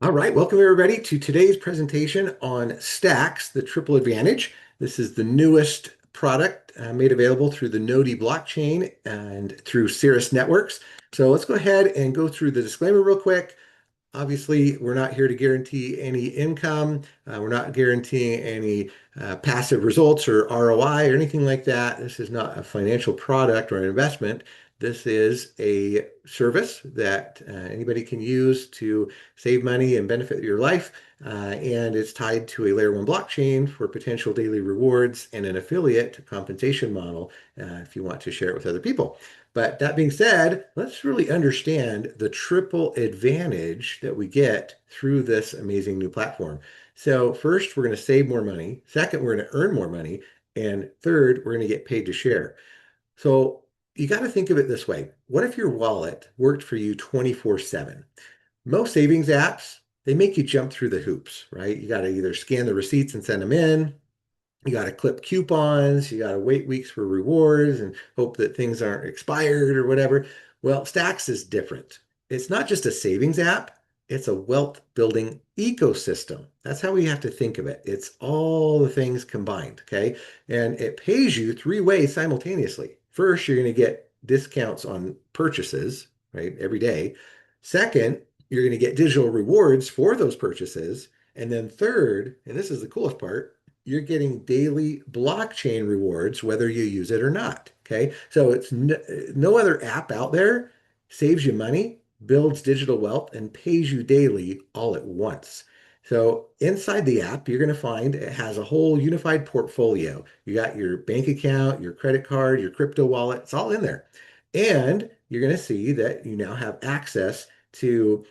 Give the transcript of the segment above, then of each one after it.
All right, welcome everybody to today's presentation on Stacks, the Triple Advantage. This is the newest product made available through the Nodi blockchain and through Cirrus Networks. So let's go ahead and go through the disclaimer real quick. Obviously, we're not here to guarantee any income. We're not guaranteeing any passive results or ROI or anything like that. This is not a financial product or an investment. This is a service that anybody can use to save money and benefit your life. And it's tied to a layer one blockchain for potential daily rewards and an affiliate compensation model if you want to share it with other people. But that being said, let's really understand the triple advantage that we get through this amazing new platform. So first, we're going to save more money. Second, we're going to earn more money. And third, we're going to get paid to share. So you got to think of it this way. What if your wallet worked for you 24/7? Most savings apps, they make you jump through the hoops, right? You got to either scan the receipts and send them in, you got to clip coupons, you got to wait weeks for rewards and hope that things aren't expired or whatever. Well, Stacks is different. It's not just a savings app, it's a wealth building ecosystem. That's how we have to think of it. It's all the things combined, okay? And it pays you three ways simultaneously. First, you're going to get discounts on purchases, right, every day. Second, you're going to get digital rewards for those purchases. And then third, and this is the coolest part, you're getting daily blockchain rewards, whether you use it or not. Okay. So it's no other app out there saves you money, builds digital wealth, and pays you daily all at once. So inside the app, you're going to find it has a whole unified portfolio. You got your bank account, your credit card, your crypto wallet, it's all in there. And you're going to see that you now have access to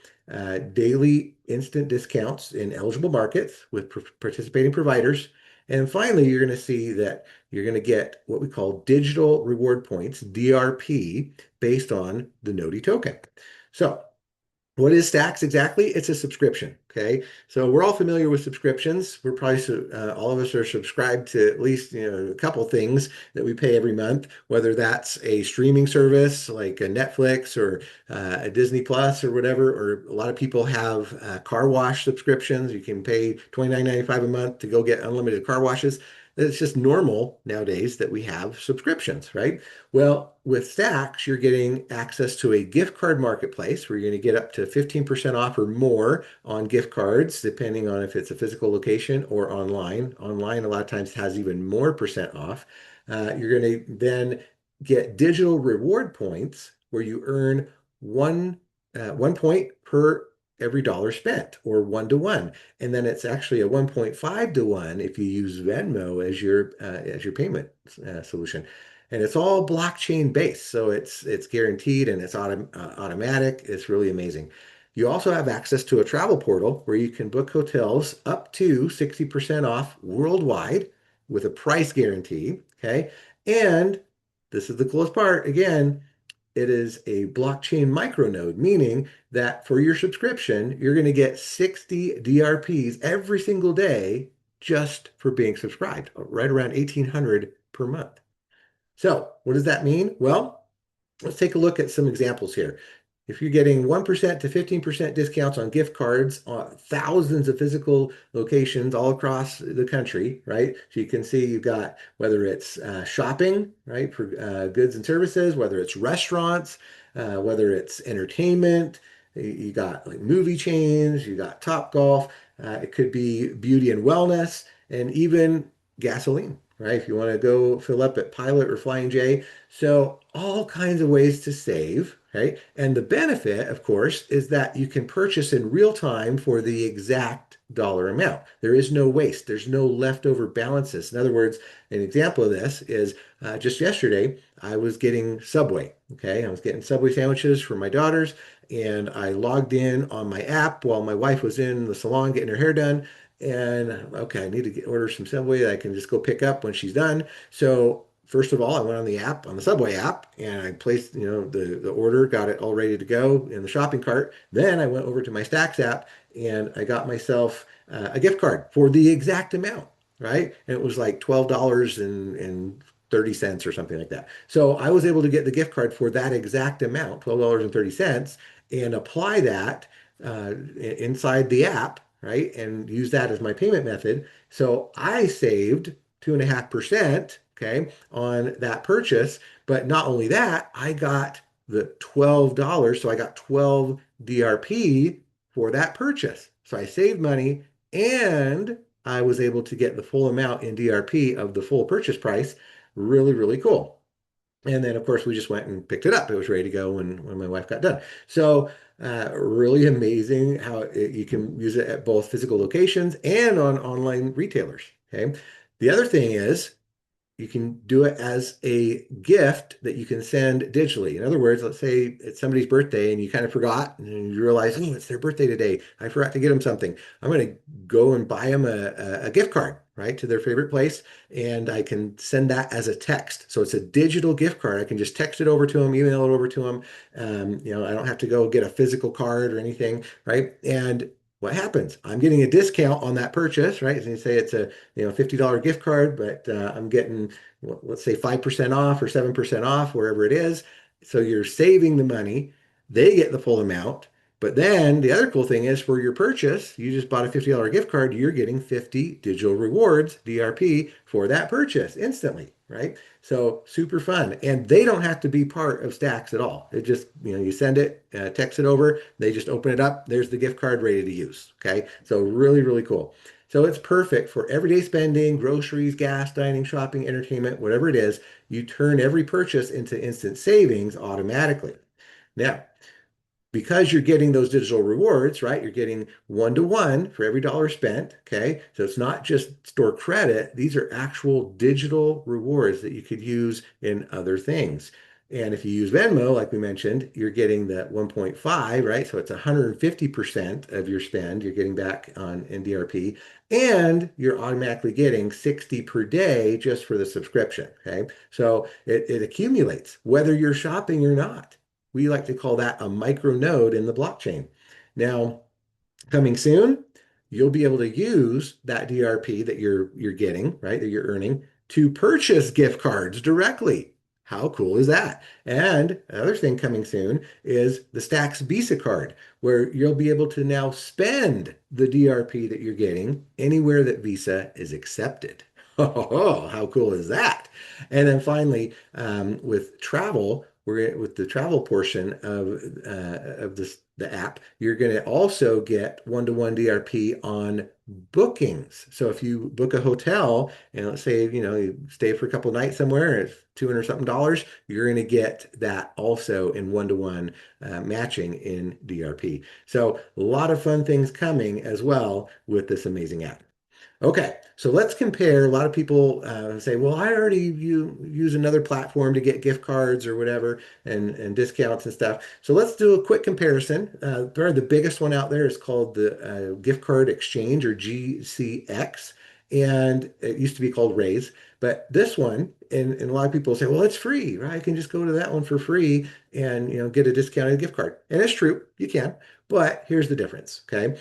daily instant discounts in eligible markets with participating providers. And finally, you're going to see that you're going to get what we call digital reward points, DRP, based on the Noti token. So what is Stacks exactly? It's a subscription. Okay. So we're all familiar with subscriptions. We're probably, all of us are subscribed to at least, a couple things that we pay every month, whether that's a streaming service like a Netflix or a Disney Plus or whatever, or a lot of people have car wash subscriptions. You can pay $29.95 a month to go get unlimited car washes. It's just normal nowadays that we have subscriptions, right? Well, with Stacks, you're getting access to a gift card marketplace where you're going to get up to 15% off or more on gift cards, depending on if it's a physical location or online. Online, a lot of times has even more percent off. You're going to then get digital reward points where you earn 1 point per every dollar spent, or 1 to 1. And then it's actually a 1.5 to 1 if you use Venmo as your payment solution. And it's all blockchain based, so it's guaranteed and it's automatic. It's really amazing. You also have access to a travel portal where you can book hotels up to 60% off worldwide with a price guarantee. Okay. And this is the coolest part. Again, it is a blockchain micronode, meaning that for your subscription, you're going to get 60 DRPs every single day just for being subscribed, right around 1,800 per month. So what does that mean? Well, let's take a look at some examples here. If you're getting 1% to 15% discounts on gift cards on thousands of physical locations all across the country, right? So you can see you've got whether it's shopping, right, for goods and services, whether it's restaurants, whether it's entertainment, you got like movie chains, you got Topgolf, it could be beauty and wellness, and even gasoline, right? If you want to go fill up at Pilot or Flying J. So all kinds of ways to save, right? And the benefit, of course, is that you can purchase in real time for the exact dollar amount. There is no waste. There's no leftover balances. In other words, an example of this is just yesterday, I was getting Subway. Okay. I was getting Subway sandwiches for my daughters, and I logged in on my app while my wife was in the salon getting her hair done. And okay, I need to order some Subway that I can just go pick up when she's done. So first of all, I went on the app, on the Subway app, and I placed, the order, got it all ready to go in the shopping cart. Then I went over to my Stacks app and I got myself a gift card for the exact amount, right? And it was like $12.30 or something like that. So I was able to get the gift card for that exact amount, $12.30, and apply that inside the app, right? And use that as my payment method. So I saved 2.5%, okay, on that purchase. But not only that, I got the $12. So I got 12 DRP for that purchase. So I saved money and I was able to get the full amount in DRP of the full purchase price. Really, really cool. And then, of course, we just went and picked it up. It was ready to go when my wife got done. So, really amazing how you can use it at both physical locations and on online retailers. Okay. The other thing is you can do it as a gift that you can send digitally. In other words, let's say it's somebody's birthday and you kind of forgot and you realize, oh, it's their birthday today. I forgot to get them something. I'm going to go and buy them a gift card, right, to their favorite place. And I can send that as a text. So it's a digital gift card. I can just text it over to them, email it over to them. I don't have to go get a physical card or anything, right? And what happens? I'm getting a discount on that purchase, right? So you say it's a $50 gift card, but I'm getting, let's say 5% off or 7% off, wherever it is. So you're saving the money. They get the full amount. But then the other cool thing is for your purchase, you just bought a $50 gift card, you're getting 50 digital rewards, DRP, for that purchase instantly, right? So super fun. And they don't have to be part of Stacks at all. It just, you send it, text it over, they just open it up. There's the gift card ready to use. Okay. So really, really cool. So it's perfect for everyday spending, groceries, gas, dining, shopping, entertainment, whatever it is. You turn every purchase into instant savings automatically. Now, because you're getting those digital rewards, right? You're getting 1-to-1 for every dollar spent. Okay. So it's not just store credit. These are actual digital rewards that you could use in other things. And if you use Venmo, like we mentioned, you're getting that 1.5, right? So it's 150% of your spend you're getting back on NDRP, and you're automatically getting 60 per day just for the subscription. Okay. So it accumulates whether you're shopping or not. We like to call that a micro node in the blockchain. Now, coming soon, you'll be able to use that DRP that you're getting, right, that you're earning to purchase gift cards directly. How cool is that? And another thing coming soon is the Stacks Visa card, where you'll be able to now spend the DRP that you're getting anywhere that Visa is accepted. Oh, how cool is that? And then finally, with travel, with the travel portion of the app, you're going to also get 1-to-1 DRP on bookings. So if you book a hotel and let's say, you stay for a couple of nights somewhere and it's 200 something dollars, you're going to get that also in 1-to-1 matching in DRP. So a lot of fun things coming as well with this amazing app. Okay, so let's compare. A lot of people say, well, I already use another platform to get gift cards or whatever and discounts and stuff. So let's do a quick comparison. Probably the biggest one out there is called the Gift Card Exchange, or GCX. And it used to be called Raise. But this one, and a lot of people say, well, it's free, right? I can just go to that one for free and get a discounted gift card. And it's true, you can. But here's the difference, okay?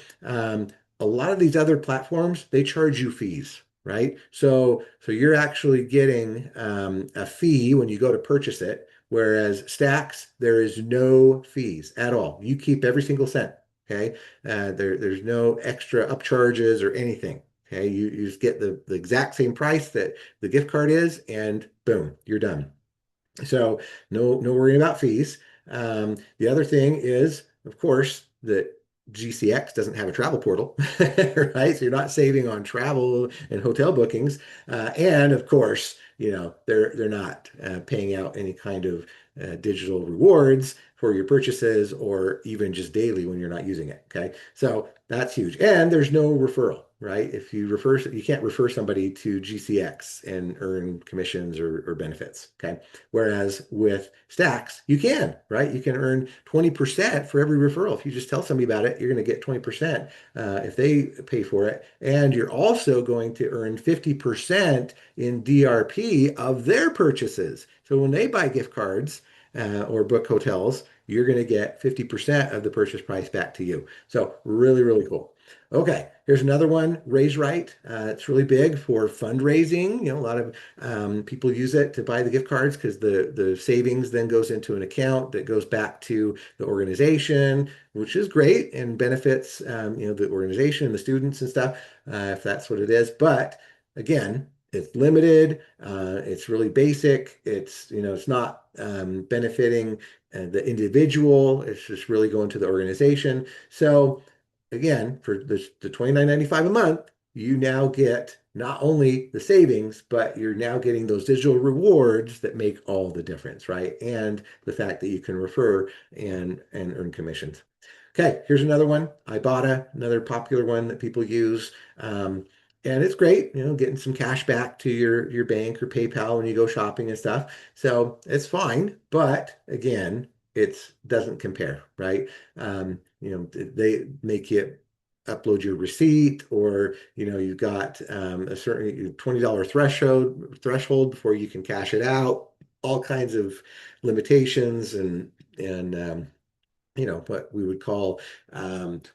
A lot of these other platforms, they charge you fees, right? So you're actually getting a fee when you go to purchase it, whereas Stacks, there is no fees at all. You keep every single cent, okay? There's no extra upcharges or anything, okay? You just get the exact same price that the gift card is, and boom, you're done. So no worrying about fees. The other thing is, of course, that GCX doesn't have a travel portal, right? So you're not saving on travel and hotel bookings. And of course, they're not paying out any kind of digital rewards for your purchases or even just daily when you're not using it. Okay. So that's huge. And there's no referral, right? If you refer, you can't refer somebody to GCX and earn commissions or benefits. Okay. Whereas with Stacks, you can, right? You can earn 20% for every referral. If you just tell somebody about it, you're going to get 20% if they pay for it. And you're also going to earn 50% in DRP of their purchases. So when they buy gift cards or book hotels, you're going to get 50% of the purchase price back to you. So really, really cool. Okay, here's another one, Raise Right. It's really big for fundraising. A lot of people use it to buy the gift cards because the savings then goes into an account that goes back to the organization, which is great and benefits the organization and the students and stuff, if that's what it is. But again, it's limited. It's really basic. It's not benefiting the individual. It's just really going to the organization. So again, for the $29.95 a month, you now get not only the savings, but you're now getting those digital rewards that make all the difference, right? And the fact that you can refer and earn commissions. Okay, here's another one. Ibotta, another popular one that people use. And it's great, getting some cash back to your bank or PayPal when you go shopping and stuff. So it's fine, but again, it doesn't compare, right? They make you upload your receipt, or you've got a certain $20 threshold before you can cash it out. All kinds of limitations and what we would call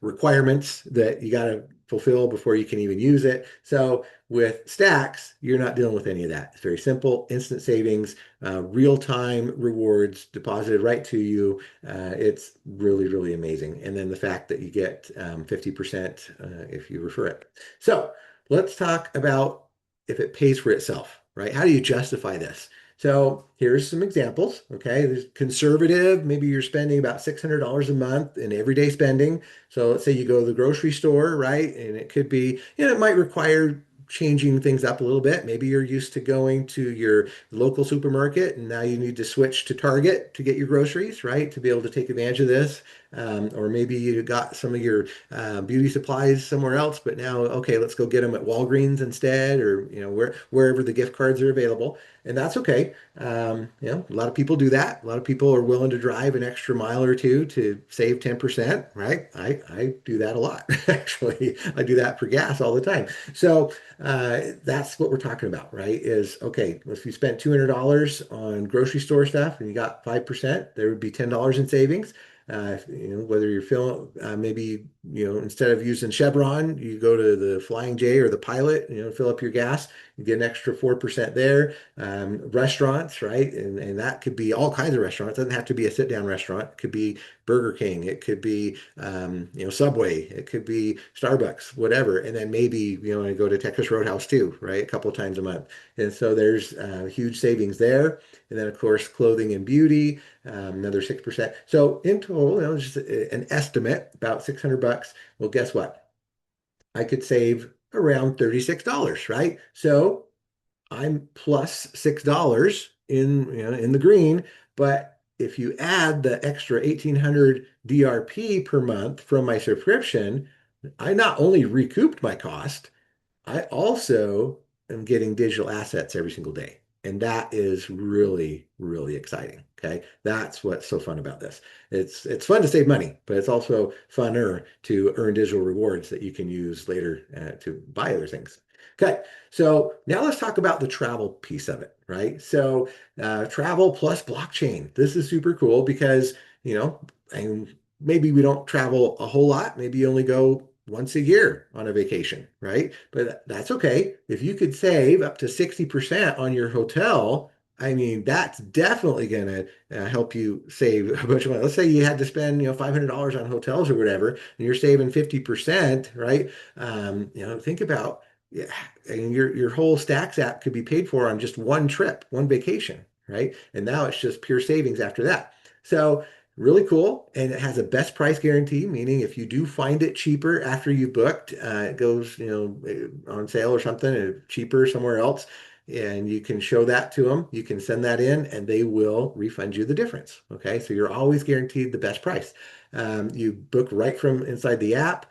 requirements that you got to fulfill before you can even use it. So with Stacks, you're not dealing with any of that. It's very simple, instant savings, real-time rewards deposited right to you. It's really, really amazing. And then the fact that you get 50% if you refer it. So let's talk about if it pays for itself, right? How do you justify this? So here's some examples. Okay, there's conservative. Maybe you're spending about $600 a month in everyday spending. So let's say you go to the grocery store, right? And it could be, it might require changing things up a little bit. Maybe you're used to going to your local supermarket and now you need to switch to Target to get your groceries, right? To be able to take advantage of this. Or maybe you got some of your beauty supplies somewhere else, but now, okay, let's go get them at Walgreens instead, or wherever the gift cards are available, and that's okay. A lot of people do that. A lot of people are willing to drive an extra mile or two to save 10%, right? I do that a lot. Actually, I do that for gas all the time. So that's what we're talking about, right? Is okay, if you spent $200 on grocery store stuff and you got 5%, there would be $10 in savings. Whether you're feeling maybe, instead of using Chevron, you go to the Flying J or the Pilot, fill up your gas, you get an extra 4% there. Restaurants, right? And that could be all kinds of restaurants. It doesn't have to be a sit down restaurant. It could be Burger King. It could be, Subway. It could be Starbucks, whatever. And then maybe, I go to Texas Roadhouse too, right? A couple of times a month. And so there's huge savings there. And then, of course, clothing and beauty, another 6%. So in total, just an estimate, about 600 bucks. Well, guess what? I could save around $36, right? So I'm plus $6 in the green, but if you add the extra 1,800 DRP per month from my subscription, I not only recouped my cost, I also am getting digital assets every single day. And that is really, really exciting. Okay. That's what's so fun about this. It's fun to save money, but it's also funner to earn digital rewards that you can use later to buy other things. Okay. So now let's talk about the travel piece of it, right? So travel plus blockchain. This is super cool because, and maybe we don't travel a whole lot. Maybe you only go once a year on a vacation, right? But that's okay. If you could save up to 60% on your hotel, I mean, that's definitely going to help you save a bunch of money. Let's say you had to spend, $500 on hotels or whatever, and you're saving 50%, right? Think about, yeah, and your whole Stacks app could be paid for on just one trip, one vacation, right? And now it's just pure savings after that. So really cool, and it has a best price guarantee, meaning if you do find it cheaper after you booked, it goes, on sale or something, cheaper somewhere else, and you can show that to them. You can send that in, and they will refund you the difference. Okay, so you're always guaranteed the best price. You book right from inside the app.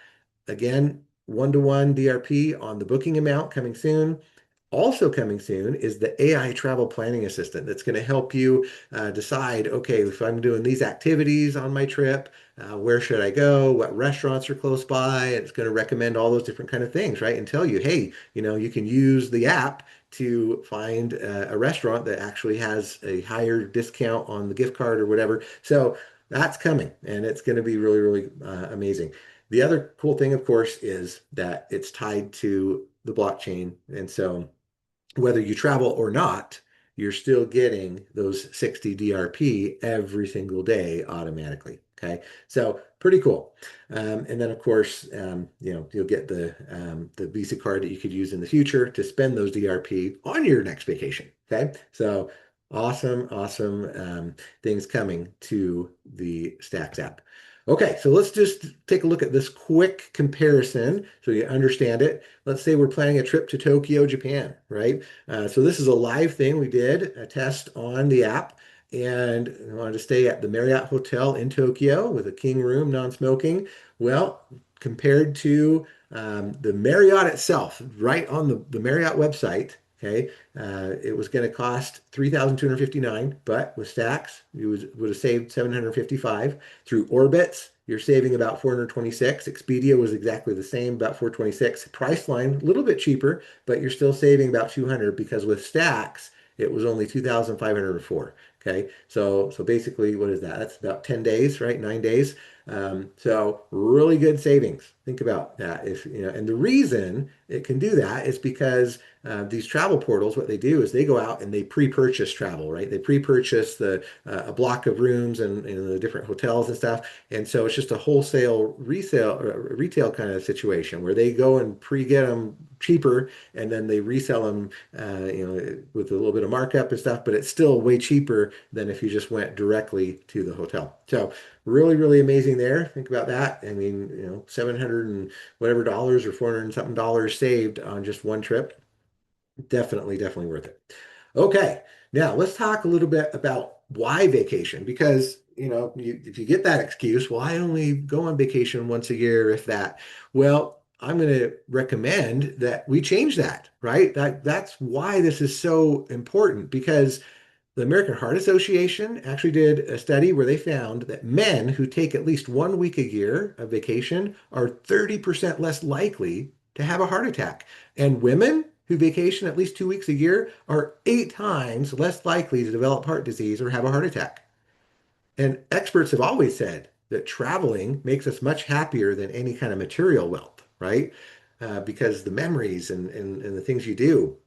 Again, one-to-one DRP on the booking amount coming soon. Also coming soon is the AI travel planning assistant that's going to help you decide, okay, if I'm doing these activities on my trip, where should I go? What restaurants are close by? It's going to recommend all those different kind of things, right? And tell you, hey, you can use the app to find a restaurant that actually has a higher discount on the gift card or whatever. So That's coming, and it's going to be really, really amazing. The other cool thing, of course, is that it's tied to the blockchain. And so whether you travel or not, you're still getting those 60 DRP every single day automatically. Okay, so pretty cool. And then of course, you'll get the Visa card that you could use in the future to spend those DRP on your next vacation. Okay, so awesome, awesome things coming to the Stacks app. Okay, so let's just take a look at this quick comparison so you understand it. Let's say we're planning a trip to Tokyo, Japan, right? So this is a live thing. We did a test on the app and we wanted to stay at the Marriott Hotel in Tokyo with a king room, non-smoking. Well, compared to the Marriott itself, right on the Marriott website, okay, it was going to cost 3,259, but with Stacks, you would have saved 755. Through Orbitz, you're saving about 426. Expedia was exactly the same, about 426. Priceline, a little bit cheaper, but you're still saving about 200 because with Stacks, it was only 2,504. Okay, so basically, what is that? That's about 10 days, right? 9 days. So really good savings. Think about that. If you know, and the reason it can do that is because these travel portals, what they do is they go out and they pre-purchase travel, right? They pre-purchase a block of rooms and the different hotels and stuff. And so it's just a wholesale resale, retail kind of situation where they go and pre-get them cheaper and then they resell them, with a little bit of markup and stuff, but it's still way cheaper than if you just went directly to the hotel. So really, really amazing there. Think about that. I mean, 700 and whatever dollars or 400 and something dollars saved on just one trip. Definitely, definitely worth it. Okay, now let's talk a little bit about why vacation, because if you get that excuse, well, I only go on vacation once a year, if that. Well, I'm going to recommend that we change that, right? That's why this is so important because the American Heart Association actually did a study where they found that men who take at least 1 week a year of vacation are 30% less likely to have a heart attack. And women who vacation at least 2 weeks a year are 8 times less likely to develop heart disease or have a heart attack. And experts have always said that traveling makes us much happier than any kind of material wealth, right? Because the memories and the things you do.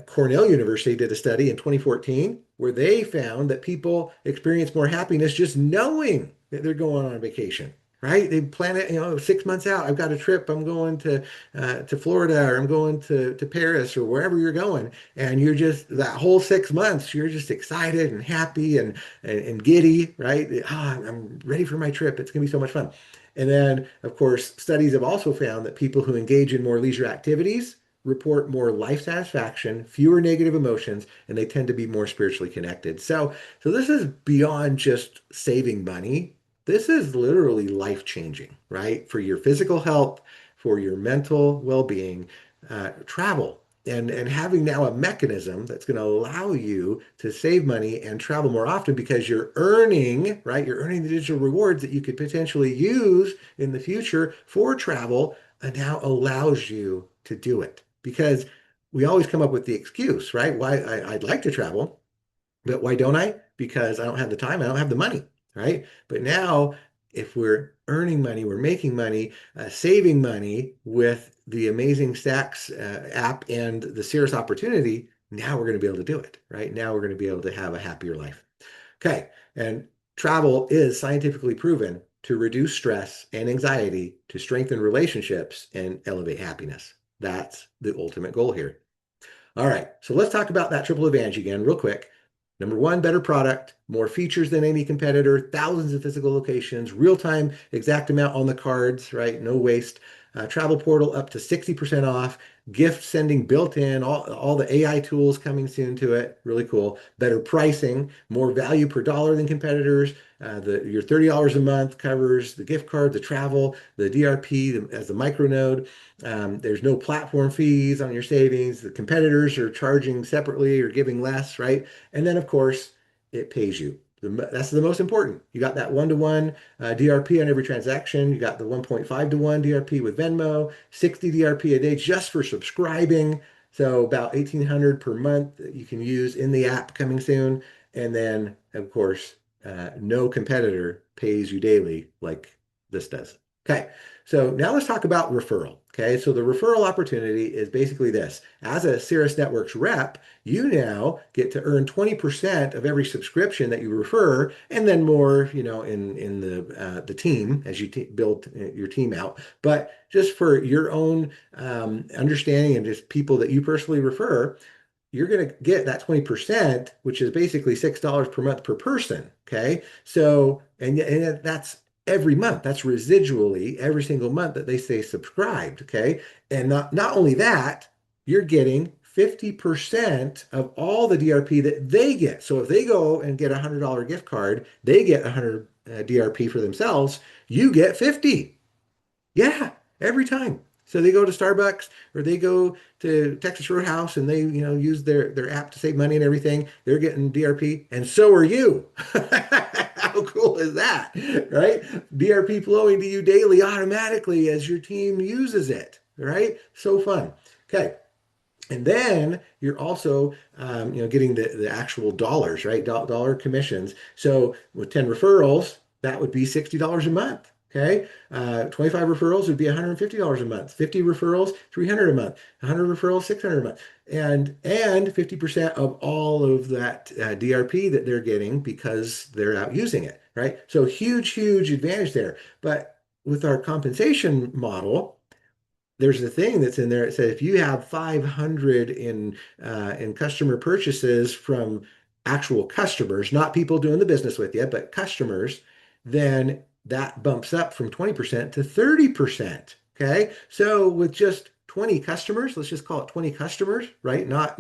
Cornell University did a study in 2014 where they found that people experience more happiness just knowing that they're going on vacation, right? They plan it, 6 months out. I've got a trip. I'm going to Florida or I'm going to Paris or wherever you're going. And you're just that whole 6 months, you're just excited and happy and giddy, right? I'm ready for my trip. It's going to be so much fun. And then, of course, studies have also found that people who engage in more leisure activities report more life satisfaction, fewer negative emotions, and they tend to be more spiritually connected. So this is beyond just saving money. This is literally life changing, right? For your physical health, for your mental well-being, travel. And having now a mechanism that's going to allow you to save money and travel more often because you're earning, right? You're earning the digital rewards that you could potentially use in the future for travel, and now allows you to do it because we always come up with the excuse, right? Why I'd like to travel, but why don't I? Because I don't have the time, I don't have the money, right? But now, if we're earning money, we're making money, saving money with the amazing Stacks app and the Cirrus opportunity, now we're going to be able to do it, right? Now we're going to be able to have a happier life. Okay, and travel is scientifically proven to reduce stress and anxiety, to strengthen relationships and elevate happiness. That's the ultimate goal here. All right, so let's talk about that triple advantage again, real quick. Number one, better product, more features than any competitor, thousands of physical locations, real-time exact amount on the cards, right? No waste. Travel portal up to 60% off, gift sending built in, all the AI tools coming soon to it. Really cool. Better pricing, more value per dollar than competitors. Your $30 a month covers the gift card, the travel, the DRP as the micronode. There's no platform fees on your savings. The competitors are charging separately or giving less, right? And then, of course, it pays you. That's the most important. You got that one-to-one DRP on every transaction. You got the 1.5 to 1 DRP with Venmo, 60 DRP a day just for subscribing. So about 1,800 per month that you can use in the app coming soon. And then, of course, no competitor pays you daily like this does. Okay, so now let's talk about referral. Okay, so the referral opportunity is basically this. As a Cirrus Networks rep, you now get to earn 20% of every subscription that you refer, and then more, in the team as you build your team out. But just for your own understanding and just people that you personally refer, you're going to get that 20%, which is basically $6 per month per person. Okay. So, and that's every month. That's residually every single month that they stay subscribed. Okay. And not only that, you're getting 50% of all the DRP that they get. So if they go and get a $100 gift card, they get 100 DRP for themselves. You get 50. Yeah, every time. So they go to Starbucks or they go to Texas Roadhouse and they, use their app to save money and everything. They're getting DRP, and so are you. How cool is that, right? DRP flowing to you daily automatically as your team uses it, right? So fun. Okay. And then you're also, getting the actual dollars, right? Dollar commissions. So with 10 referrals, that would be $60 a month. Okay. 25 referrals would be $150 a month. 50 referrals, 300 a month. 100 referrals, 600 a month. And 50% of all of that DRP that they're getting because they're out using it, right? So huge, huge advantage there. But with our compensation model, there's a thing that's in there. It says if you have 500 in customer purchases from actual customers, not people doing the business with you, but customers, then that bumps up from 20% to 30%. Okay. So with just 20 customers, let's just call it 20 customers, right? Not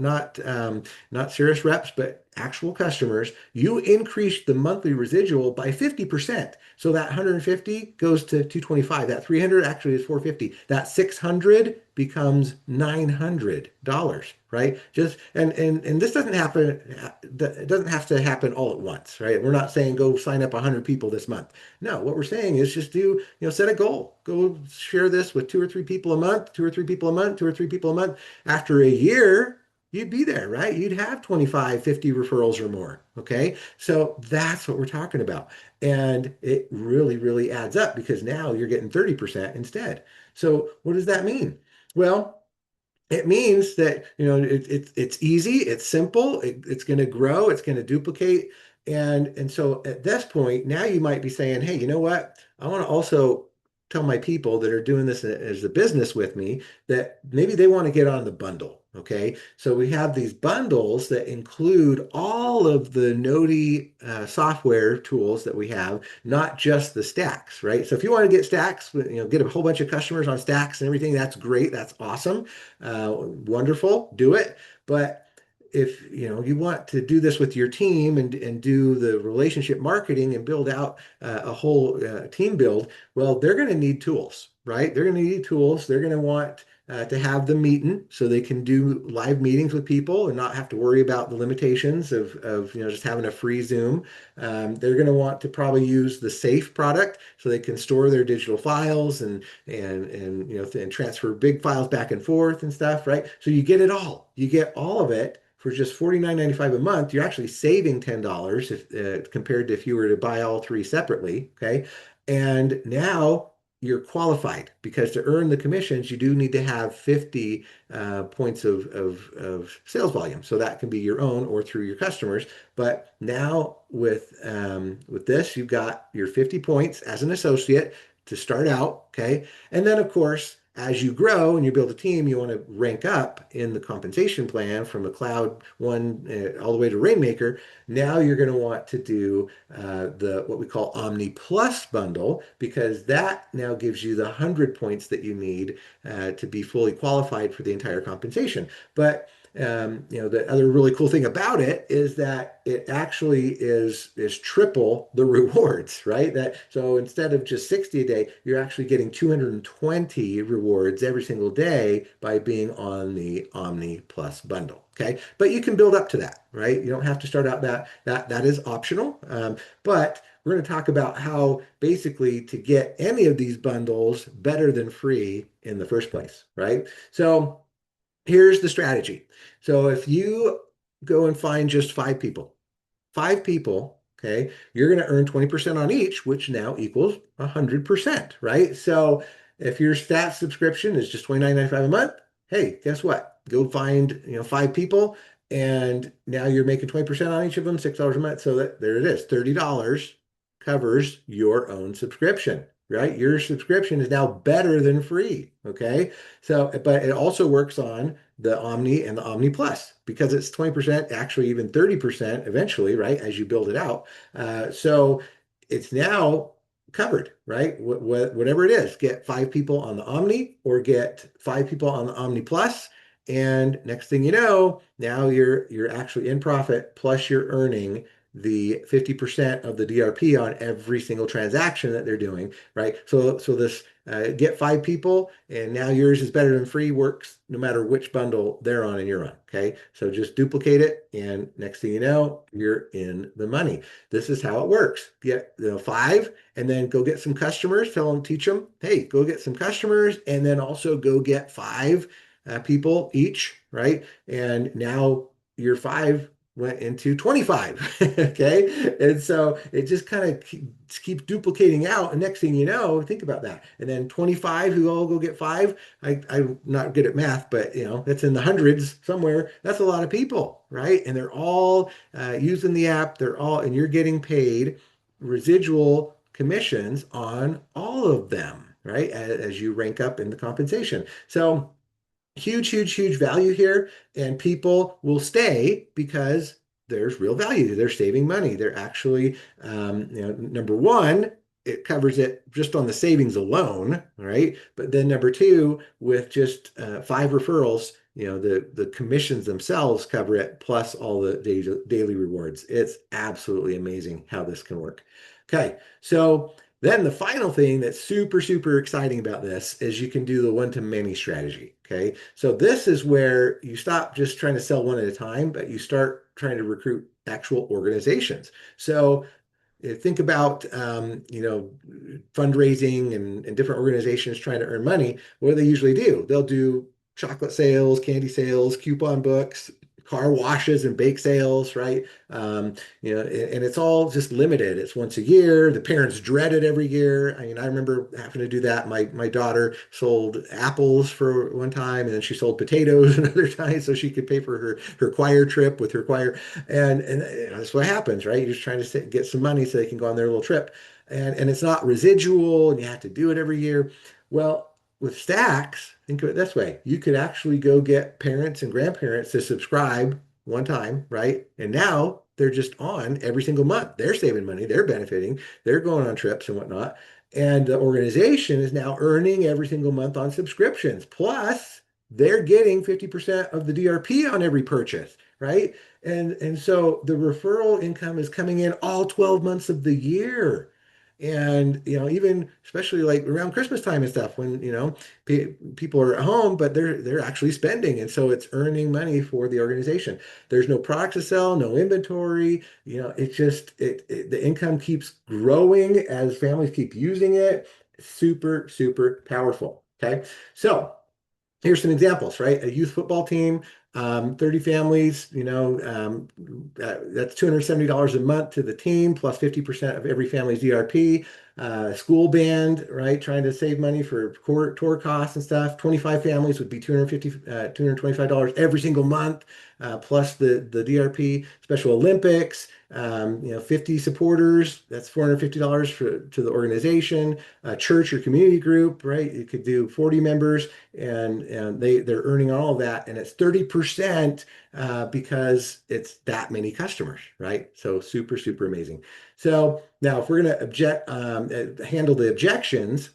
Cirrus reps, but actual customers, you increase the monthly residual by 50%. So that 150 goes to 225. That 300 actually is 450. That 600 becomes $900, right? Just and this doesn't happen. It doesn't have to happen all at once, right? We're not saying go sign up 100 people this month. No, what we're saying is just set a goal. Go share this with two or three people a month, two or three people a month, two or three people a month. After a year, you'd be there, right? You'd have 25, 50 referrals or more. Okay. So that's what we're talking about. And it really, really adds up because now you're getting 30% instead. So what does that mean? Well, it means that it's easy, it's simple, it's going to grow, it's going to duplicate, and so at this point now you might be saying, hey, you know what? I want to also tell my people that are doing this as a business with me that maybe they want to get on the bundle. Okay, so we have these bundles that include all of the Noti software tools that we have, not just the stacks, right? So if you want to get stacks, get a whole bunch of customers on stacks and everything, that's great, that's awesome, wonderful, do it. But if you want to do this with your team and do the relationship marketing and build out a whole team build, well, they're going to need tools, right? They're going to need tools. They're going to want to have the meeting so they can do live meetings with people and not have to worry about the limitations of just having a free Zoom. They're going to want to probably use the Safe product so they can store their digital files and transfer big files back and forth and stuff, right? So you get it all. You get all of it for just $49.95 a month. You're actually saving $10 compared to if you were to buy all three separately. Okay. And now you're qualified because to earn the commissions, you do need to have 50 points of sales volume. So that can be your own or through your customers. But now with this, you've got your 50 points as an associate to start out. Okay. And then, of course, as you grow and you build a team, you want to rank up in the compensation plan from a cloud one all the way to Rainmaker. Now you're going to want to do the what we call Omni Plus bundle because that now gives you the 100 points that you need to be fully qualified for the entire compensation. But the other really cool thing about it is that it actually is triple the rewards, right? That so instead of just 60 a day, you're actually getting 220 rewards every single day by being on the Omni Plus bundle. Okay, but you can build up to that, right? You don't have to start out that is optional. But we're going to talk about how basically to get any of these bundles better than free in the first place, right? So here's the strategy. So if you go and find just five people, okay, you're going to earn 20% on each, which now equals 100%, right? So if your stats subscription is just $29.95 a month, hey, guess what? Go find, 5 people, and now you're making 20% on each of them, $6 a month. So that there it is, $30 covers your own subscription, right? Your subscription is now better than free, okay? So, but it also works on the Omni and the Omni Plus because it's 20%, actually even 30% eventually, right? As you build it out. So it's now covered, right? Whatever it is, get 5 people on the Omni or get 5 people on the Omni Plus, and next thing you know, now you're actually in profit, plus you're earning the 50% of the DRP on every single transaction that they're doing, right? So this get 5 people, and now yours is better than free works no matter which bundle they're on and you're on. Okay, so just duplicate it, and next thing you know, you're in the money. This is how it works. Get 5, and then go get some customers. Tell them, teach them, hey, go get some customers, and then also go get 5 people each, right? And now your 5 went into 25. Okay. And so it just kind of keeps duplicating out. And next thing you know, think about that. And then 25 who all go get 5. I'm not good at math, but that's in the hundreds somewhere. That's a lot of people, right? And they're all using the app. And you're getting paid residual commissions on all of them, right? As you rank up in the compensation. So huge, huge, huge value here, and people will stay because there's real value. They're saving money. They're actually, number one, it covers it just on the savings alone, right? But then number two, with just 5 referrals, the commissions themselves cover it, plus all the daily rewards. It's absolutely amazing how this can work. Okay, so then the final thing that's super, super exciting about this is you can do the one-to-many strategy. Okay, so this is where you stop just trying to sell one at a time, but you start trying to recruit actual organizations. So think about fundraising and different organizations trying to earn money. What do they usually do? They'll do chocolate sales, candy sales, coupon books, car washes and bake sales, right? And it's all just limited. It's once a year. The parents dread it every year. I mean, I remember having to do that. My daughter sold apples for one time, and then she sold potatoes another time so she could pay for her choir trip with her choir. And that's what happens, right? You're just trying to get some money so they can go on their little trip. And it's not residual, and you have to do it every year. Well, with Stacks, think of it this way. You could actually go get parents and grandparents to subscribe one time, right? And now they're just on every single month. They're saving money, they're benefiting, they're going on trips and whatnot. And the organization is now earning every single month on subscriptions. Plus, they're getting 50% of the DRP on every purchase, right? And so the referral income is coming in all 12 months of the year. And even especially like around Christmas time and stuff, when people are at home, but they're actually spending, and so it's earning money for the organization. There's no product to sell, no inventory. It's just the income keeps growing as families keep using it. Super, super powerful. Okay, so here's some examples, right? A youth football team, 30 families, that's $270 a month to the team, plus 50% of every family's DRP. School band, right? Trying to save money for tour costs and stuff. 25 families would be $225 every single month, plus the DRP. Special Olympics, 50 supporters, that's $450 to the organization. Church or community group, right? You could do 40 members, and they're earning all of that, and it's 30% because it's that many customers, right? So super, super amazing. So now if we're going to handle the objections,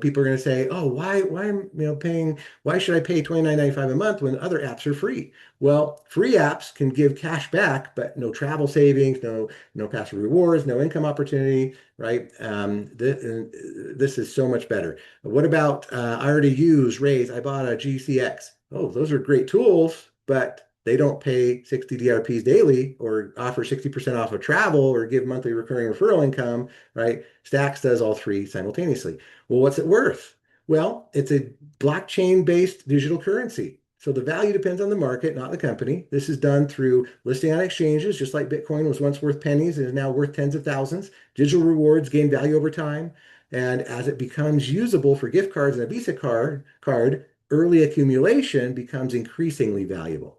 people are going to say, oh, why am paying, why should I pay $29.95 a month when other apps are free? Well, free apps can give cash back, but no travel savings, no passive rewards, no income opportunity, right? This is so much better. What about I already use Raise? I bought a GCX. Oh, those are great tools, but they don't pay 60 DRPs daily or offer 60% off of travel or give monthly recurring referral income, right? Stacks does all three simultaneously. Well, what's it worth? Well, it's a blockchain-based digital currency. So the value depends on the market, not the company. This is done through listing on exchanges, just like Bitcoin was once worth pennies and is now worth tens of thousands. Digital rewards gain value over time. And as it becomes usable for gift cards and a Visa card, early accumulation becomes increasingly valuable.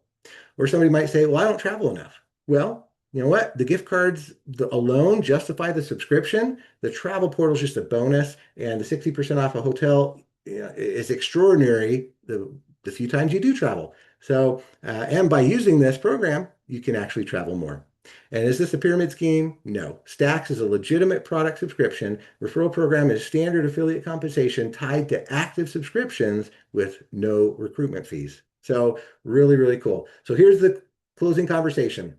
Or somebody might say, well, I don't travel enough. Well, you know what? The gift cards alone justify the subscription. The travel portal is just a bonus, and the 60% off a hotel, is extraordinary the few times you do travel. So, and by using this program, you can actually travel more. And is this a pyramid scheme? No. Stacks is a legitimate product subscription. Referral program is standard affiliate compensation tied to active subscriptions with no recruitment fees. So really, really cool. So here's the closing conversation.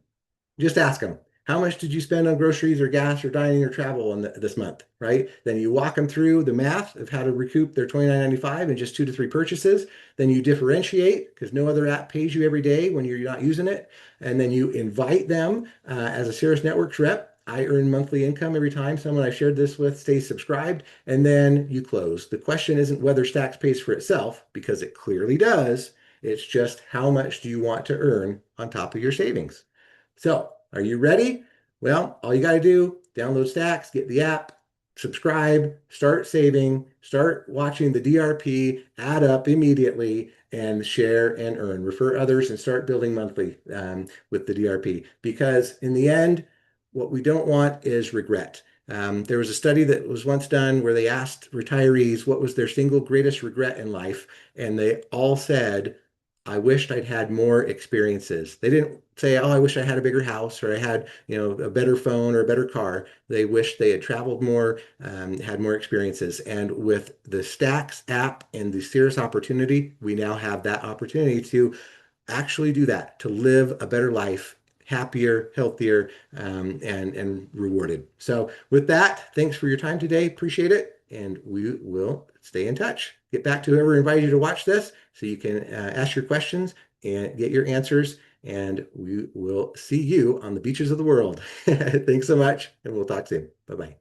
Just ask them, how much did you spend on groceries or gas or dining or travel this month, right? Then you walk them through the math of how to recoup their $29.95 in just 2 to 3 purchases. Then you differentiate because no other app pays you every day when you're not using it. And then you invite them as a Cirrus Networks rep. I earn monthly income every time someone I shared this with stays subscribed. And then you close. The question isn't whether Stacks pays for itself, because it clearly does. It's just how much do you want to earn on top of your savings? So, are you ready? Well, all you got to do, download Stacks, get the app, subscribe, start saving, start watching the DRP add up immediately, and share and earn. Refer others and start building monthly with the DRP. Because in the end, what we don't want is regret. There was a study that was once done where they asked retirees what was their single greatest regret in life, and they all said, I wished I'd had more experiences. They didn't say, oh, I wish I had a bigger house or I had, a better phone or a better car. They wished they had traveled more, had more experiences. And with the Stacks app and the Cirrus opportunity, we now have that opportunity to actually do that, to live a better life, happier, healthier, and rewarded. So with that, thanks for your time today. Appreciate it. And we will stay in touch. Get back to whoever invited you to watch this so you can ask your questions and get your answers. And we will see you on the beaches of the world. Thanks so much, and we'll talk soon. Bye-bye.